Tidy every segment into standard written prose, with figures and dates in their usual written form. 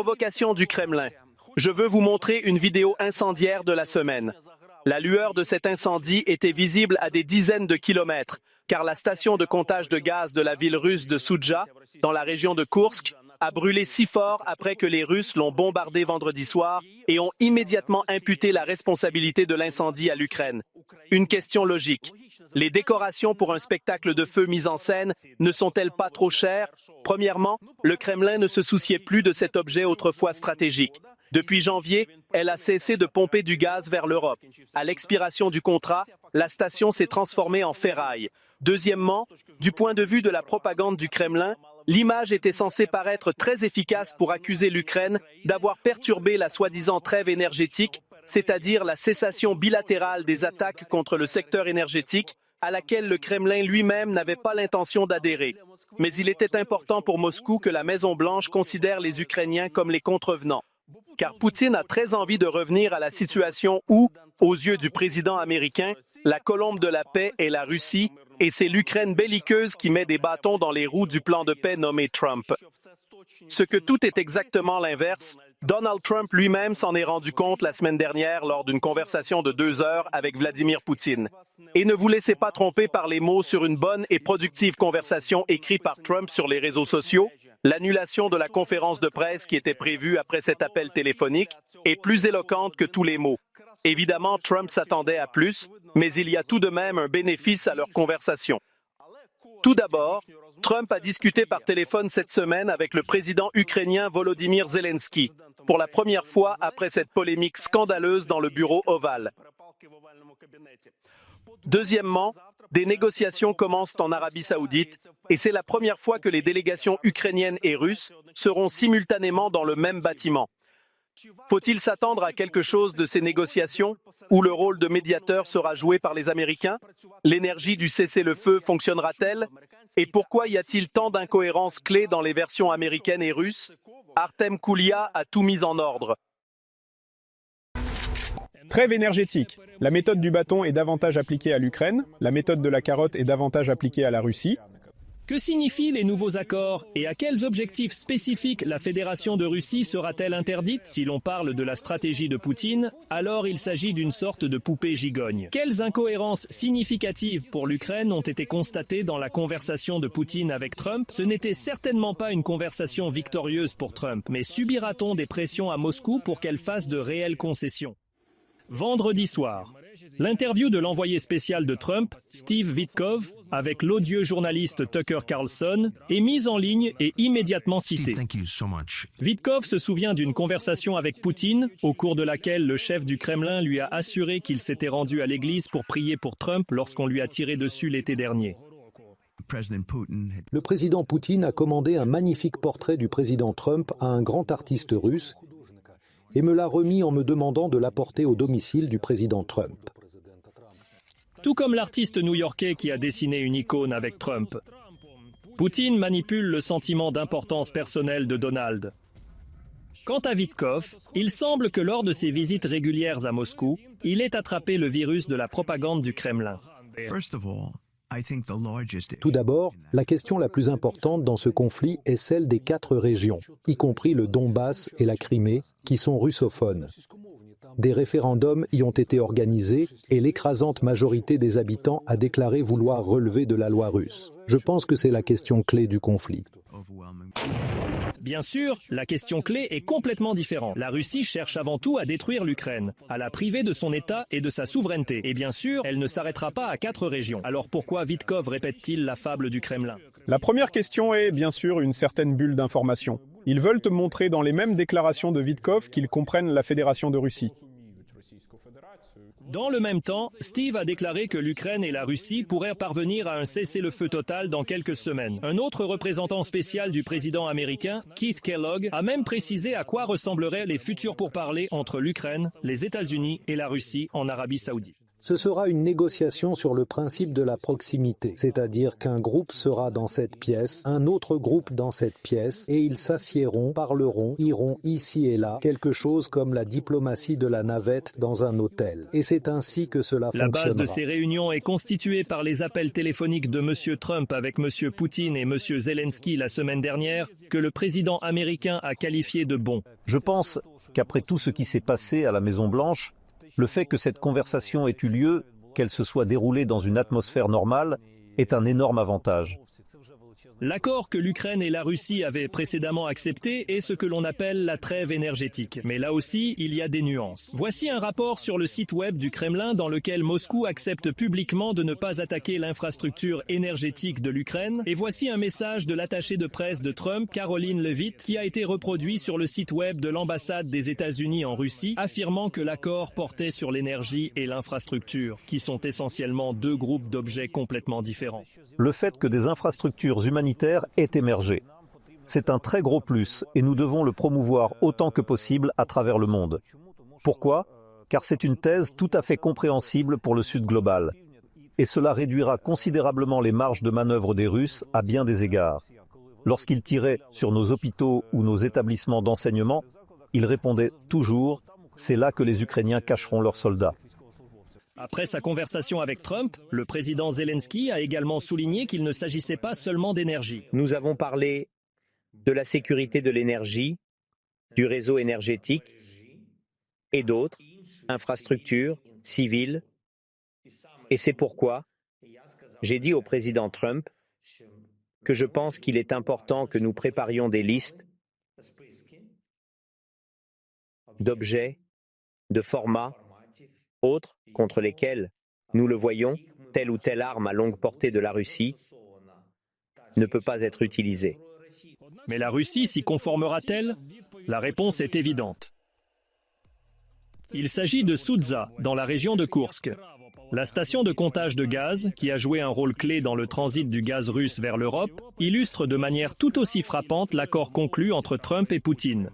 Provocation du Kremlin. Je veux vous montrer une vidéo incendiaire de la semaine. La lueur de cet incendie était visible à des dizaines de kilomètres, car la station de comptage de gaz de la ville russe de Soudja, dans la région de Koursk, a brûlé si fort après que les Russes l'ont bombardé vendredi soir et ont immédiatement imputé la responsabilité de l'incendie à l'Ukraine. Une question logique. Les décorations pour un spectacle de feu mis en scène ne sont-elles pas trop chères? Premièrement, le Kremlin ne se souciait plus de cet objet autrefois stratégique. Depuis janvier, elle a cessé de pomper du gaz vers l'Europe. À l'expiration du contrat, la station s'est transformée en ferraille. Deuxièmement, du point de vue de la propagande du Kremlin, l'image était censée paraître très efficace pour accuser l'Ukraine d'avoir perturbé la soi-disant trêve énergétique, c'est-à-dire la cessation bilatérale des attaques contre le secteur énergétique, à laquelle le Kremlin lui-même n'avait pas l'intention d'adhérer. Mais il était important pour Moscou que la Maison-Blanche considère les Ukrainiens comme les contrevenants. Car Poutine a très envie de revenir à la situation où, aux yeux du président américain, la colombe de la paix est la Russie, et c'est l'Ukraine belliqueuse qui met des bâtons dans les roues du plan de paix nommé Trump. Ce que tout est exactement l'inverse, Donald Trump lui-même s'en est rendu compte la semaine dernière lors d'une conversation de 2 heures avec Vladimir Poutine. Et ne vous laissez pas tromper par les mots sur une bonne et productive conversation écrite par Trump sur les réseaux sociaux. L'annulation de la conférence de presse qui était prévue après cet appel téléphonique est plus éloquente que tous les mots. Évidemment, Trump s'attendait à plus, mais il y a tout de même un bénéfice à leur conversation. Tout d'abord, Trump a discuté par téléphone cette semaine avec le président ukrainien Volodymyr Zelensky, pour la première fois après cette polémique scandaleuse dans le bureau ovale. Deuxièmement, des négociations commencent en Arabie Saoudite et c'est la première fois que les délégations ukrainiennes et russes seront simultanément dans le même bâtiment. Faut-il s'attendre à quelque chose de ces négociations où le rôle de médiateur sera joué par les Américains? L'énergie du cessez-le-feu fonctionnera-t-elle? Et pourquoi y a-t-il tant d'incohérences clés dans les versions américaines et russes? Artem Koulia a tout mis en ordre. Trêve énergétique. La méthode du bâton est davantage appliquée à l'Ukraine, la méthode de la carotte est davantage appliquée à la Russie. Que signifient les nouveaux accords et à quels objectifs spécifiques la Fédération de Russie sera-t-elle interdite? Si l'on parle de la stratégie de Poutine, alors il s'agit d'une sorte de poupée gigogne. Quelles incohérences significatives pour l'Ukraine ont été constatées dans la conversation de Poutine avec Trump? Ce n'était certainement pas une conversation victorieuse pour Trump, mais subira-t-on des pressions à Moscou pour qu'elle fasse de réelles concessions? Vendredi soir, l'interview de l'envoyé spécial de Trump, Steve Witkoff, avec l'odieux journaliste Tucker Carlson, est mise en ligne et immédiatement citée. Witkoff se souvient d'une conversation avec Poutine, au cours de laquelle le chef du Kremlin lui a assuré qu'il s'était rendu à l'église pour prier pour Trump lorsqu'on lui a tiré dessus l'été dernier. Le président Poutine a commandé un magnifique portrait du président Trump à un grand artiste russe et me l'a remis en me demandant de l'apporter au domicile du président Trump. Tout comme l'artiste new-yorkais qui a dessiné une icône avec Trump. Poutine manipule le sentiment d'importance personnelle de Donald. Quant à Witkoff, il semble que lors de ses visites régulières à Moscou, il ait attrapé le virus de la propagande du Kremlin. Tout d'abord, la question la plus importante dans ce conflit est celle des 4 régions, y compris le Donbass et la Crimée, qui sont russophones. Des référendums y ont été organisés et l'écrasante majorité des habitants a déclaré vouloir relever de la loi russe. Je pense que c'est la question clé du conflit. Bien sûr, la question clé est complètement différente. La Russie cherche avant tout à détruire l'Ukraine, à la priver de son État et de sa souveraineté. Et bien sûr, elle ne s'arrêtera pas à 4 régions. Alors pourquoi Witkoff répète-t-il la fable du Kremlin? La première question est, bien sûr, une certaine bulle d'information. Ils veulent te montrer dans les mêmes déclarations de Witkoff qu'ils comprennent la Fédération de Russie. Dans le même temps, Steve a déclaré que l'Ukraine et la Russie pourraient parvenir à un cessez-le-feu total dans quelques semaines. Un autre représentant spécial du président américain, Keith Kellogg, a même précisé à quoi ressembleraient les futurs pourparlers entre l'Ukraine, les États-Unis et la Russie en Arabie Saoudite. Ce sera une négociation sur le principe de la proximité, c'est-à-dire qu'un groupe sera dans cette pièce, un autre groupe dans cette pièce, et ils s'assiéront, parleront, iront ici et là, quelque chose comme la diplomatie de la navette dans un hôtel. Et c'est ainsi que cela fonctionnera. La base de ces réunions est constituée par les appels téléphoniques de M. Trump avec M. Poutine et M. Zelensky la semaine dernière, que le président américain a qualifié de bons. Je pense qu'après tout ce qui s'est passé à la Maison-Blanche, le fait que cette conversation ait eu lieu, qu'elle se soit déroulée dans une atmosphère normale, est un énorme avantage. L'accord que l'Ukraine et la Russie avaient précédemment accepté est ce que l'on appelle la trêve énergétique. Mais là aussi, il y a des nuances. Voici un rapport sur le site web du Kremlin dans lequel Moscou accepte publiquement de ne pas attaquer l'infrastructure énergétique de l'Ukraine. Et voici un message de l'attachée de presse de Trump, Caroline Levitt, qui a été reproduit sur le site web de l'ambassade des États-Unis en Russie, affirmant que l'accord portait sur l'énergie et l'infrastructure, qui sont essentiellement deux groupes d'objets complètement différents. Le fait que des infrastructures humanitaires est émergé. C'est un très gros plus et nous devons le promouvoir autant que possible à travers le monde. Pourquoi ? Car c'est une thèse tout à fait compréhensible pour le Sud global. Et cela réduira considérablement les marges de manœuvre des Russes à bien des égards. Lorsqu'ils tiraient sur nos hôpitaux ou nos établissements d'enseignement, ils répondaient toujours « c'est là que les Ukrainiens cacheront leurs soldats ». Après sa conversation avec Trump, le président Zelensky a également souligné qu'il ne s'agissait pas seulement d'énergie. Nous avons parlé de la sécurité de l'énergie, du réseau énergétique et d'autres, infrastructures, civiles. Et c'est pourquoi j'ai dit au président Trump que je pense qu'il est important que nous préparions des listes d'objets, de formats, autres contre lesquels, nous le voyons, telle ou telle arme à longue portée de la Russie ne peut pas être utilisée. Mais la Russie s'y conformera-t-elle ? La réponse est évidente. Il s'agit de Soudza, dans la région de Koursk. La station de comptage de gaz, qui a joué un rôle clé dans le transit du gaz russe vers l'Europe, illustre de manière tout aussi frappante l'accord conclu entre Trump et Poutine.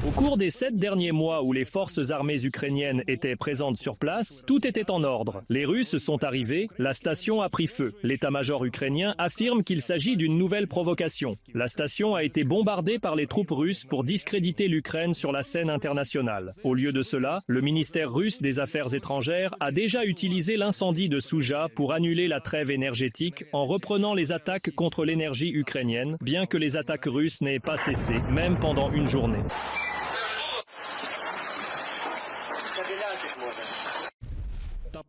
Au cours des 7 derniers mois où les forces armées ukrainiennes étaient présentes sur place, tout était en ordre. Les Russes sont arrivés, la station a pris feu. L'état-major ukrainien affirme qu'il s'agit d'une nouvelle provocation. La station a été bombardée par les troupes russes pour discréditer l'Ukraine sur la scène internationale. Au lieu de cela, le ministère russe des Affaires étrangères a déjà utilisé l'incendie de Souja pour annuler la trêve énergétique en reprenant les attaques contre l'énergie ukrainienne, bien que les attaques russes n'aient pas cessé, même pendant une journée.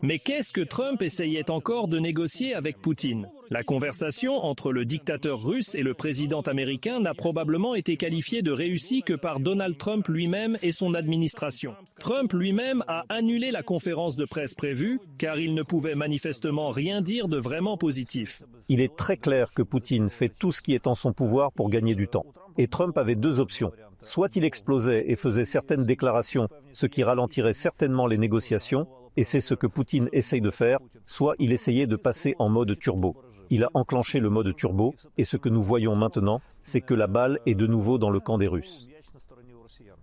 Mais qu'est-ce que Trump essayait encore de négocier avec Poutine ? La conversation entre le dictateur russe et le président américain n'a probablement été qualifiée de réussie que par Donald Trump lui-même et son administration. Trump lui-même a annulé la conférence de presse prévue, car il ne pouvait manifestement rien dire de vraiment positif. Il est très clair que Poutine fait tout ce qui est en son pouvoir pour gagner du temps. Et Trump avait deux options. Soit il explosait et faisait certaines déclarations, ce qui ralentirait certainement les négociations, et c'est ce que Poutine essaye de faire, soit il essayait de passer en mode turbo. Il a enclenché le mode turbo, et ce que nous voyons maintenant, c'est que la balle est de nouveau dans le camp des Russes.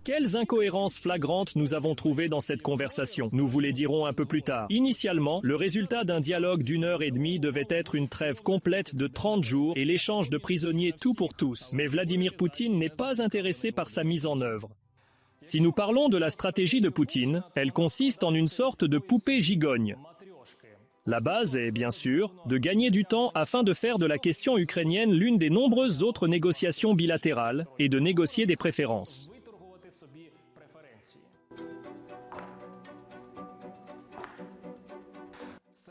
Quelles incohérences flagrantes nous avons trouvées dans cette conversation. Nous vous les dirons un peu plus tard. Initialement, le résultat d'un dialogue d'1h30 devait être une trêve complète de 30 jours et l'échange de prisonniers tout pour tous. Mais Vladimir Poutine n'est pas intéressé par sa mise en œuvre. Si nous parlons de la stratégie de Poutine, elle consiste en une sorte de poupée gigogne. La base est, bien sûr, de gagner du temps afin de faire de la question ukrainienne l'une des nombreuses autres négociations bilatérales et de négocier des préférences.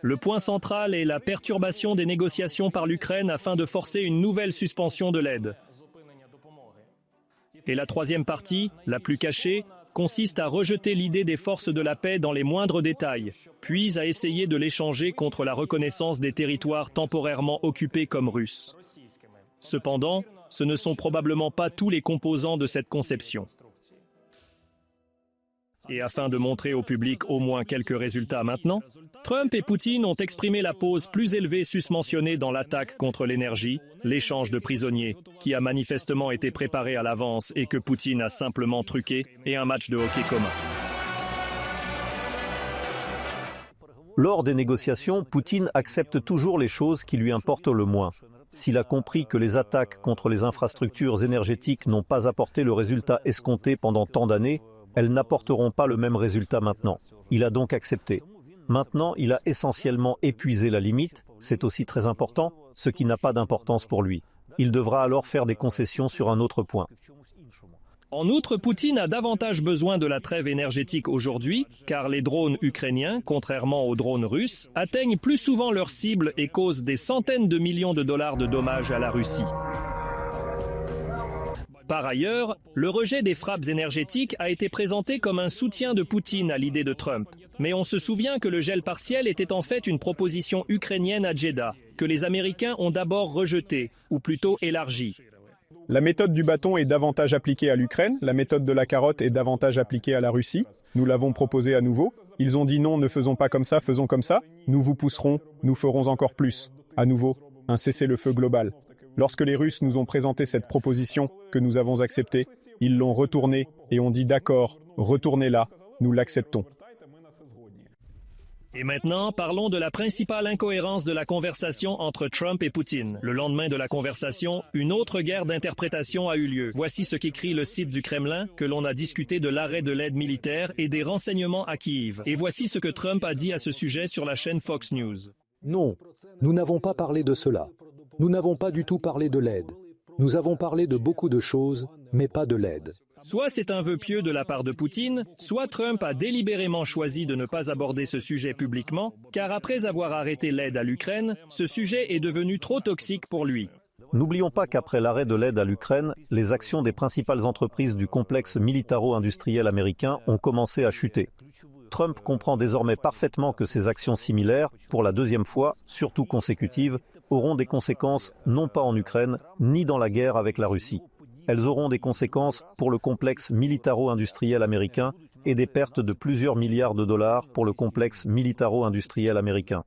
Le point central est la perturbation des négociations par l'Ukraine afin de forcer une nouvelle suspension de l'aide. Et la troisième partie, la plus cachée, consiste à rejeter l'idée des forces de la paix dans les moindres détails, puis à essayer de l'échanger contre la reconnaissance des territoires temporairement occupés comme russes. Cependant, ce ne sont probablement pas tous les composants de cette conception. Et afin de montrer au public au moins quelques résultats maintenant, Trump et Poutine ont exprimé la pose plus élevée susmentionnée dans l'attaque contre l'énergie, l'échange de prisonniers, qui a manifestement été préparé à l'avance et que Poutine a simplement truqué, et un match de hockey commun. Lors des négociations, Poutine accepte toujours les choses qui lui importent le moins. S'il a compris que les attaques contre les infrastructures énergétiques n'ont pas apporté le résultat escompté pendant tant d'années, elles n'apporteront pas le même résultat maintenant. Il a donc accepté. Maintenant, il a essentiellement épuisé la limite, c'est aussi très important, ce qui n'a pas d'importance pour lui. Il devra alors faire des concessions sur un autre point. En outre, Poutine a davantage besoin de la trêve énergétique aujourd'hui, car les drones ukrainiens, contrairement aux drones russes, atteignent plus souvent leurs cibles et causent des centaines de millions de dollars de dommages à la Russie. Par ailleurs, le rejet des frappes énergétiques a été présenté comme un soutien de Poutine à l'idée de Trump. Mais on se souvient que le gel partiel était en fait une proposition ukrainienne à Jeddah, que les Américains ont d'abord rejetée, ou plutôt élargie. La méthode du bâton est davantage appliquée à l'Ukraine, la méthode de la carotte est davantage appliquée à la Russie. Nous l'avons proposé à nouveau. Ils ont dit non, ne faisons pas comme ça, faisons comme ça. Nous vous pousserons, nous ferons encore plus. À nouveau, un cessez-le-feu global. Lorsque les Russes nous ont présenté cette proposition que nous avons acceptée, ils l'ont retournée et ont dit d'accord, retournez-la, nous l'acceptons. Et maintenant, parlons de la principale incohérence de la conversation entre Trump et Poutine. Le lendemain de la conversation, une autre guerre d'interprétation a eu lieu. Voici ce qu'écrit le site du Kremlin, que l'on a discuté de l'arrêt de l'aide militaire et des renseignements à Kiev. Et voici ce que Trump a dit à ce sujet sur la chaîne Fox News. Non, nous n'avons pas parlé de cela. Nous n'avons pas du tout parlé de l'aide. Nous avons parlé de beaucoup de choses, mais pas de l'aide. Soit c'est un vœu pieux de la part de Poutine, soit Trump a délibérément choisi de ne pas aborder ce sujet publiquement, car après avoir arrêté l'aide à l'Ukraine, ce sujet est devenu trop toxique pour lui. N'oublions pas qu'après l'arrêt de l'aide à l'Ukraine, les actions des principales entreprises du complexe militaro-industriel américain ont commencé à chuter. Trump comprend désormais parfaitement que ces actions similaires, pour la deuxième fois, surtout consécutives, auront des conséquences non pas en Ukraine, ni dans la guerre avec la Russie. Elles auront des conséquences pour le complexe militaro-industriel américain et des pertes de plusieurs milliards de dollars pour le complexe militaro-industriel américain.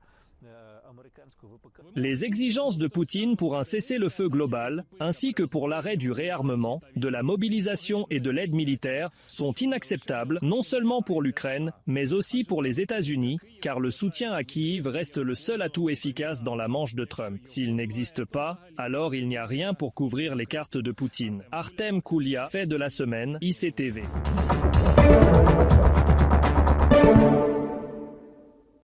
Les exigences de Poutine pour un cessez-le-feu global, ainsi que pour l'arrêt du réarmement, de la mobilisation et de l'aide militaire, sont inacceptables non seulement pour l'Ukraine, mais aussi pour les États-Unis, car le soutien à Kiev reste le seul atout efficace dans la manche de Trump. S'il n'existe pas, alors il n'y a rien pour couvrir les cartes de Poutine. Artem Koulia, fait de la semaine, ICTV.